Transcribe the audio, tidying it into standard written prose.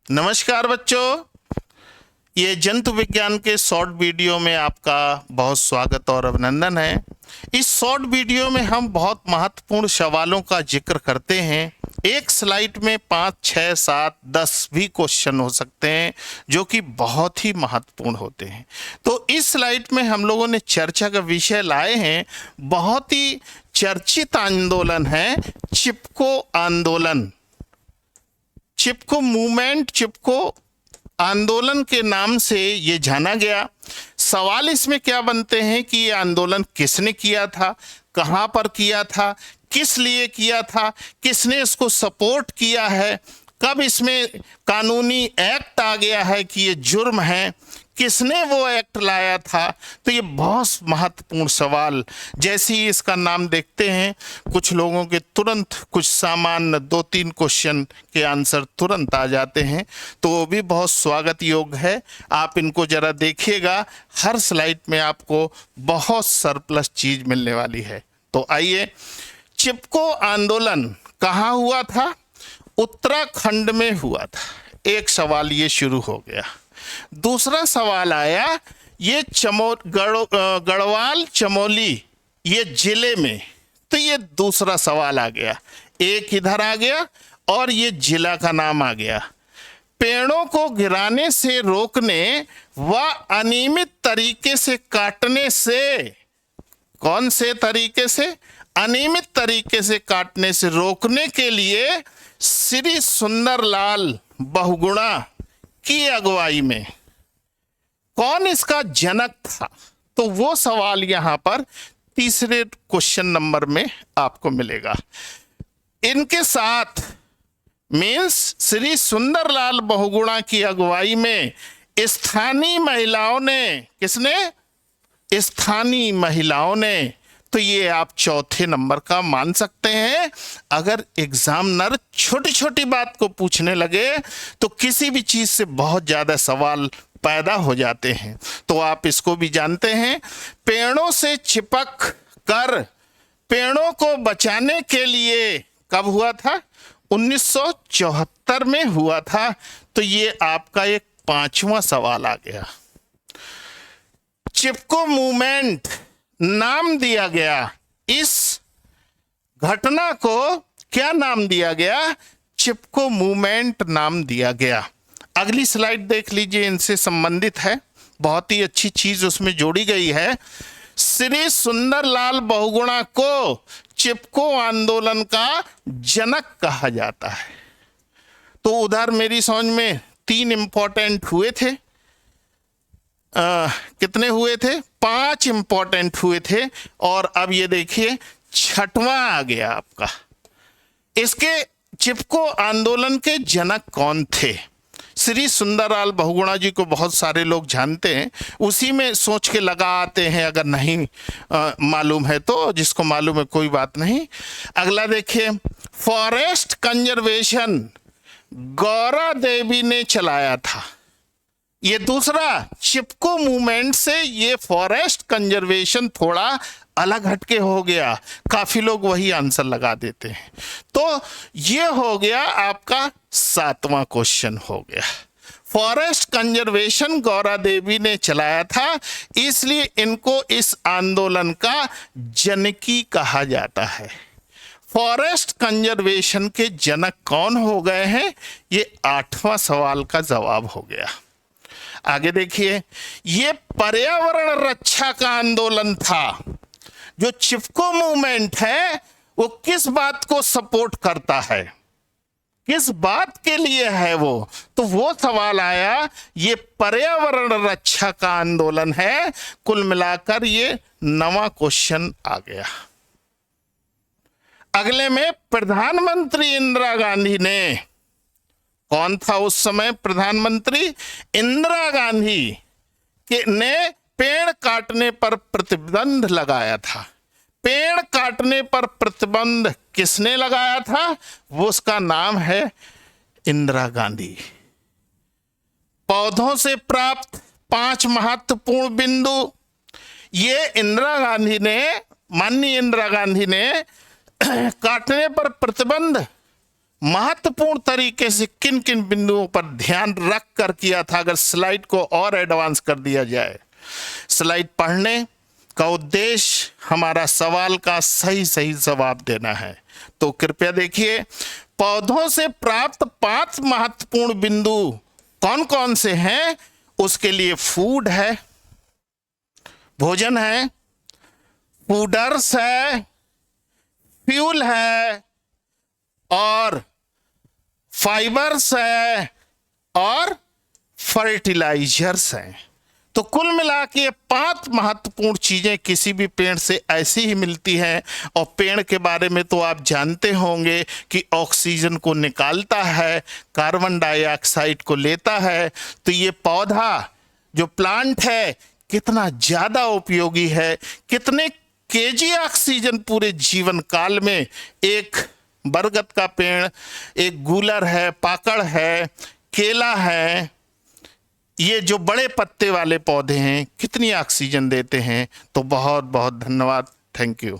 नमस्कार बच्चों, ये जंतु विज्ञान के शॉर्ट वीडियो में आपका बहुत स्वागत और अभिनंदन है। इस शॉर्ट वीडियो में हम बहुत महत्वपूर्ण सवालों का जिक्र करते हैं। एक स्लाइड में 5, 6, 7, 10 भी क्वेश्चन हो सकते हैं जो कि बहुत ही महत्वपूर्ण होते हैं। तो इस स्लाइड में हम लोगों ने चर्चा का विषय लाए हैं, बहुत ही चर्चित आंदोलन है चिपको आंदोलन। चिपको मूवमेंट, चिपको आंदोलन के नाम से ये जाना गया। सवाल इसमें क्या बनते हैं कि ये आंदोलन किसने किया था, कहां पर किया था, किस लिए किया था, किसने इसको सपोर्ट किया है, कब इसमें कानूनी एक्ट आ गया है कि ये जुर्म है, किसने वो एक्ट लाया था। तो ये बहुत महत्वपूर्ण सवाल, जैसे ही इसका नाम देखते हैं कुछ लोगों के तुरंत कुछ सामान्य 2-3 क्वेश्चन के आंसर तुरंत आ जाते हैं, तो वो भी बहुत स्वागत योग्य है। आप इनको जरा देखिएगा, हर स्लाइड में आपको बहुत सरप्लस चीज मिलने वाली है। तो आइए, चिपको आंदोलन कहाँ हुआ था? उत्तराखंड में हुआ था। एक सवाल ये शुरू हो गया। दूसरा सवाल आया, ये गढ़वाल चमोली ये जिले में, तो ये दूसरा सवाल आ गया। एक इधर आ गया और ये जिला का नाम आ गया। पेड़ों को गिराने से रोकने व अनियमित तरीके से काटने से, कौन से तरीके से? अनियमित तरीके से काटने से रोकने के लिए श्री सुंदरलाल बहुगुणा की अगुवाई में कौन इसका जनक था? तो वो सवाल यहां पर तीसरे क्वेश्चन नंबर में आपको मिलेगा। इनके साथ मीन्स श्री सुंदरलाल बहुगुणा की अगुवाई में स्थानीय महिलाओं ने, किसने? स्थानीय महिलाओं ने। तो ये आप चौथे नंबर का मान सकते हैं। अगर एग्जामिनर छोटी छोटी बात को पूछने लगे तो किसी भी चीज से बहुत ज्यादा सवाल पैदा हो जाते हैं। तो आप इसको भी जानते हैं। पेड़ों से चिपक कर पेड़ों को बचाने के लिए कब हुआ था? 1974 में हुआ था। तो ये आपका एक 5वां सवाल आ गया। चिपको मूवमेंट नाम दिया गया, इस घटना को क्या नाम दिया गया? चिपको मूवमेंट नाम दिया गया। अगली स्लाइड देख लीजिए, इनसे संबंधित है, बहुत ही अच्छी चीज उसमें जोड़ी गई है। श्री सुंदरलाल बहुगुणा को चिपको आंदोलन का जनक कहा जाता है। तो उधर मेरी समझ में 3 इंपॉर्टेंट हुए थे। कितने हुए थे? 5 इंपॉर्टेंट हुए थे। और अब ये देखिए 6वां आ गया आपका। इसके चिपको आंदोलन के जनक कौन थे? श्री सुंदरलाल बहुगुणा जी को बहुत सारे लोग जानते हैं, उसी में सोच के लगा आते हैं। अगर नहीं मालूम है तो जिसको मालूम है कोई बात नहीं। अगला देखिए, फॉरेस्ट कंजर्वेशन गौरा देवी ने चलाया था। ये दूसरा चिपको मूवमेंट से ये फॉरेस्ट कंजर्वेशन थोड़ा अलग हटके हो गया। काफी लोग वही आंसर लगा देते हैं। तो ये हो गया आपका 7वां क्वेश्चन हो गया। फॉरेस्ट कंजर्वेशन गौरा देवी ने चलाया था, इसलिए इनको इस आंदोलन का जनकी कहा जाता है। फॉरेस्ट कंजर्वेशन के जनक कौन हो गए हैं? ये 8वां सवाल का जवाब हो गया। आगे देखिए, ये पर्यावरण रक्षा का आंदोलन था। जो चिपको मूवमेंट है वो किस बात को सपोर्ट करता है, किस बात के लिए है वो? तो वो सवाल आया, ये पर्यावरण रक्षा का आंदोलन है। कुल मिलाकर ये 9वां क्वेश्चन आ गया। अगले में प्रधानमंत्री इंदिरा गांधी ने, कौन था उस समय प्रधानमंत्री? इंदिरा गांधी ने पेड़ काटने पर प्रतिबंध लगाया था। पेड़ काटने पर प्रतिबंध किसने लगाया था? वो उसका नाम है इंदिरा गांधी। पौधों से प्राप्त 5 महत्वपूर्ण बिंदु, ये इंदिरा गांधी ने, माननीय इंदिरा गांधी ने काटने पर प्रतिबंध महत्वपूर्ण तरीके से किन किन बिंदुओं पर ध्यान रख कर किया था। अगर स्लाइड को और एडवांस कर दिया जाए, स्लाइड पढ़ने का उद्देश्य हमारा सवाल का सही सही जवाब देना है। तो कृपया देखिए, पौधों से प्राप्त 5 महत्वपूर्ण बिंदु कौन कौन से हैं। उसके लिए फूड है, भोजन है, फूडर्स है, फ्यूल है और फाइबर्स है और फर्टिलाइजर्स हैं। तो कुल मिला के ये 5 महत्वपूर्ण चीजें किसी भी पेड़ से ऐसी ही मिलती हैं। और पेड़ के बारे में तो आप जानते होंगे कि ऑक्सीजन को निकालता है, कार्बन डाइऑक्साइड को लेता है। तो ये पौधा जो प्लांट है कितना ज्यादा उपयोगी है, कितने केजी ऑक्सीजन पूरे जीवन काल में। एक बरगद का पेड़, एक गूलर है, पाकड़ है, केला है, ये जो बड़े पत्ते वाले पौधे हैं कितनी ऑक्सीजन देते हैं। तो बहुत बहुत धन्यवाद। Thank you.